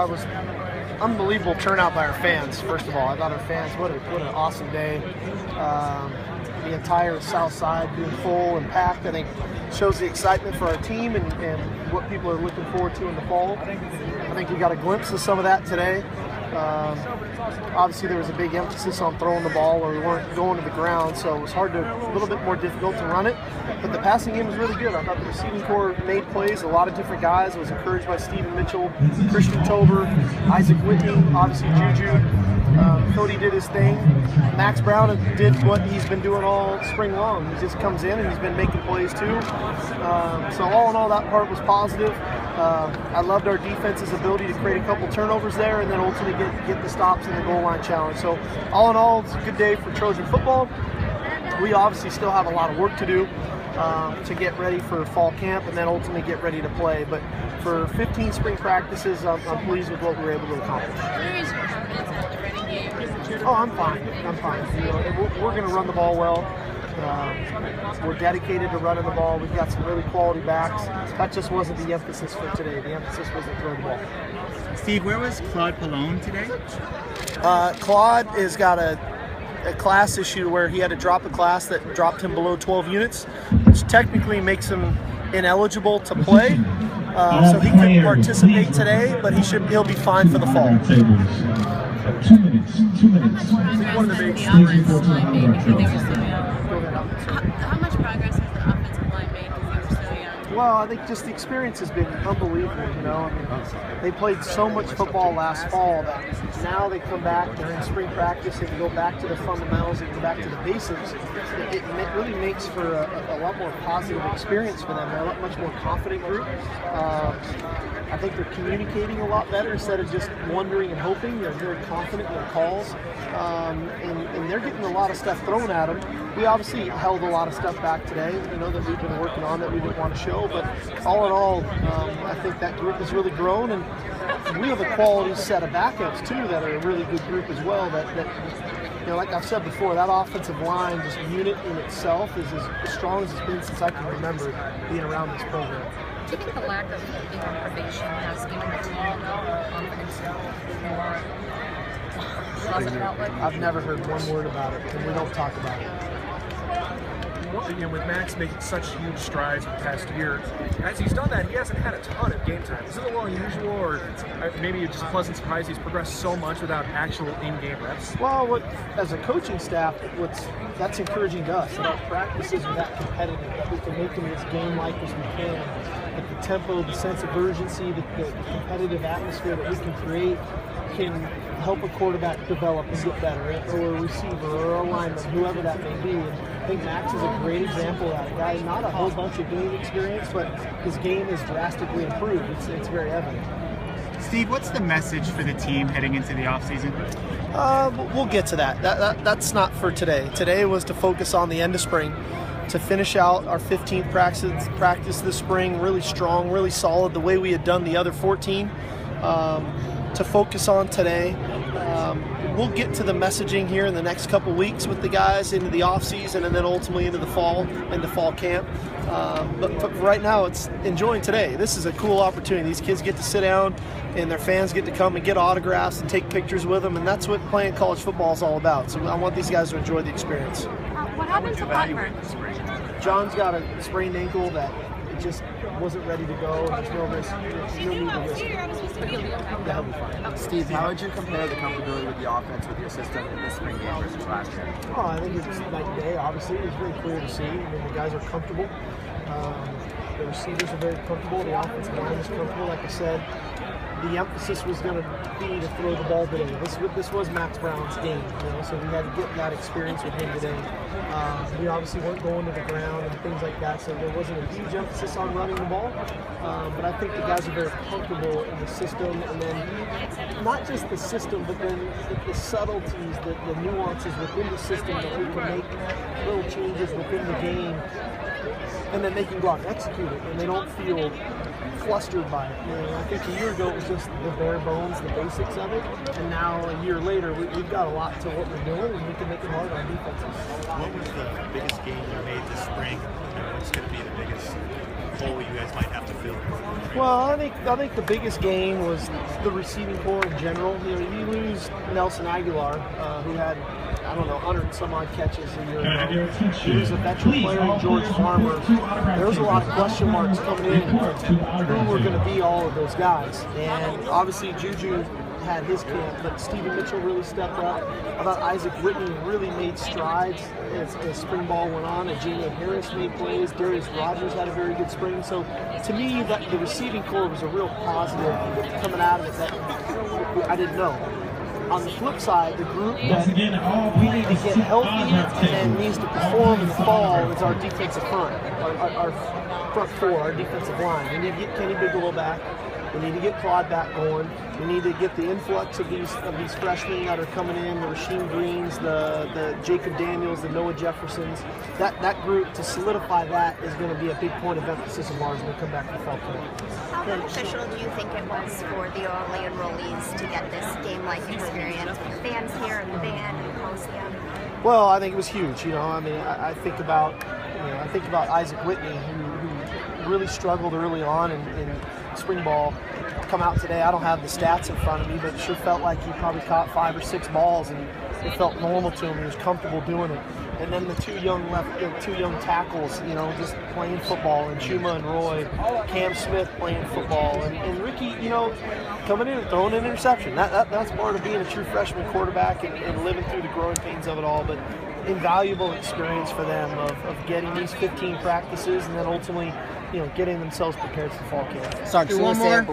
It was unbelievable turnout by our fans. First of all, I thought our fans, what an awesome day. The entire South Side being full and packed, I think, shows the excitement for our team and what people are looking forward to in the fall. I think we got a glimpse of some of that today. Obviously, there was a big emphasis on throwing the ball where we weren't going to the ground, so it was a little bit more difficult to run it. But the passing game was really good. I thought the receiving corps made plays, a lot of different guys. I was encouraged by Steven Mitchell, Christian Tober, Isaac Whitney, obviously Juju. Cody did his thing. Max Brown did what he's been doing all spring long. He just comes in and he's been making plays too. So all in all, that part was positive. I loved our defense's ability to create a couple turnovers there and then ultimately get the stops in the goal line challenge. So all in all, it's a good day for Trojan football. We obviously still have a lot of work to do to get ready for fall camp and then ultimately get ready to play. But for 15 spring practices, I'm pleased with what we were able to accomplish. Where is your confidence at the running game? Oh, I'm fine. You know, we're going to run the ball well. We're dedicated to running the ball. We've got some really quality backs. That just wasn't the emphasis for today. The emphasis was to throw the ball. Steve, where was Claude Pallone today? Claude has got a class issue where he had to drop a class that dropped him below 12 units, which technically makes him ineligible to play. So he couldn't participate today, but he'll be fine for the fall. 2 minutes. One of the big stories. How much progress has the offensive line made because they were so young? Well, I think just the experience has been unbelievable, you know. I mean, they played so much football last fall that now they come back, they're in spring practice, and go back to the fundamentals and go back to the basics. It really makes for a lot more positive experience for them. They're a much more confident group. I think they're communicating a lot better instead of just wondering and hoping. They're very confident in their calls, and they're getting a lot of stuff thrown at them. We obviously held a lot of stuff back today, you know, that we've been working on that we didn't want to show. But all in all, I think that group has really grown, and we have a quality set of backups too that are a really good group as well. That you know, like I've said before, that offensive line, just unit in itself, is as strong as it's been since I can remember being around this program. Do you think the lack of probation has given the team more confidence and more positive outlook? I've never heard one word about it, and we don't talk about it. You know, with Max making such huge strides in the past year, as he's done that, he hasn't had a ton of game time. Is it a little unusual, or maybe it's just a pleasant surprise he's progressed so much without actual in-game reps? Well, as a coaching staff, that's encouraging to us. That our practices are that competitive, that we can make them as game-like as we can. That the tempo, the sense of urgency, the competitive atmosphere that we can create can help a quarterback develop and get better, or a receiver, or a lineman, whoever that may be. And I think Max is a great example of that. A guy, not a whole bunch of game experience, but his game is drastically improved. It's very evident. Steve, what's the message for the team heading into the offseason? We'll get to that. That's not for today. Today was to focus on the end of spring, to finish out our 15th practice this spring, really strong, really solid, the way we had done the other 14. To focus on today. We'll get to the messaging here in the next couple weeks with the guys into the off season and then ultimately into fall camp. But right now, it's enjoying today. This is a cool opportunity. These kids get to sit down and their fans get to come and get autographs and take pictures with them, and that's what playing college football is all about. So I want these guys to enjoy the experience. What happened to Blackburn? John's got a sprained ankle that it just wasn't ready to go, and there's no risk. There's no need to risk it. Yeah, he'll be fine. Steve, how would you compare the comfortability with the offense with your system in this spring game versus last year? Oh, I think it's night and day. Obviously, it's very clear to see. I mean, the guys are comfortable. The receivers are very comfortable. The offensive line is comfortable. Like I said, the emphasis was going to be to throw the ball today. This was Max Brown's game, you know, so we had to get that experience with him today. We obviously weren't going to the ground and things like that, so there wasn't a huge emphasis on running the ball. But I think the guys are very comfortable in the system, and then not just the system, but then the subtleties, the nuances within the system that we can make little changes within the game, and then they can go out and execute it, and they don't feel flustered by it. You know, I think a year ago it was just the bare bones, the basics of it, and now a year later we've got a lot to what we're doing, and we can make it hard on defenses. What was the biggest game you made this spring, and what's going to be the biggest hole you guys might have to fill? Well, I think the biggest gain was the receiving corps in general. You know, you lose Nelson Aguilar, who had, I don't know, 100 and some odd catches a year ago. He was a veteran player in George Farmer. There was a lot of question marks coming in who were going to be all of those guys. And obviously Juju had his camp, but Stephen Mitchell really stepped up. I thought Isaac Whitney really made strides as spring ball went on, and Jalen Harris made plays. Darius Rogers had a very good spring. So to me, that the receiving corps was a real positive coming out of it that I didn't know. On the flip side, the group that we need to get healthy and needs to perform in the fall is our defensive front, our front four, our defensive line. We need to get Kenny Bigelow back. We need to get Claude back going. We need to get the influx of these freshmen that are coming in, the Rasheem Greens, the Jacob Daniels, the Noah Jeffersons. That group, to solidify that, is going to be a big point of emphasis of ours when we come back to the fall camp. How beneficial do you think it was for the early enrollees to get this game-like experience with fans here and the band and the Coliseum? Well, I think it was huge. You know, I mean, I think about Isaac Whitney, who really struggled early on in spring ball. Come out today, I don't have the stats in front of me, but it sure felt like he probably caught 5 or 6 balls, and it felt normal to him. He was comfortable doing it. And then the two young tackles, you know, just playing football, and Chuma and Roy, Cam Smith playing football, and Ricky, you know, coming in and throwing an interception. That's part of being a true freshman quarterback and living through the growing pains of it all. But invaluable experience for them of getting these 15 practices and then ultimately, you know, getting themselves prepared for fall camp. Sark, Sua said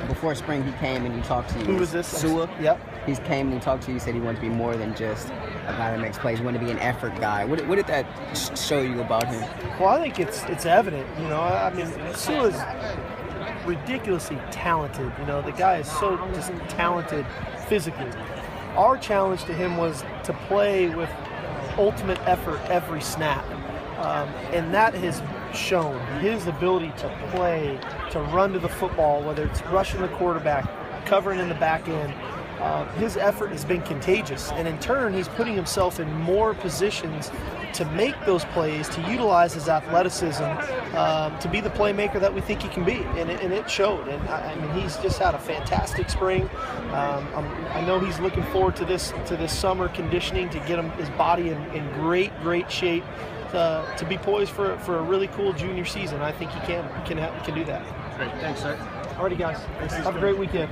before spring he came and he talked to you. Who was this? Sua. Yep. He came and he talked to you. He said he wanted to be more than just a guy that makes plays. He wanted to be an effort guy. What did that show you about him? Well, I think it's evident. You know, I mean, Sua's ridiculously talented. You know, the guy is so just talented physically. Our challenge to him was to play with ultimate effort every snap. And that has shown his ability to play, to run to the football, whether it's rushing the quarterback, covering in the back end. His effort has been contagious, and in turn he's putting himself in more positions to make those plays, to utilize his athleticism, to be the playmaker that we think he can be, and it showed. And I mean, he's just had a fantastic spring. I know he's looking forward to this summer conditioning to get his body in great shape to be poised for a really cool junior season. I think he can do that. Great, thanks, sir. Alrighty, guys. Have a great weekend.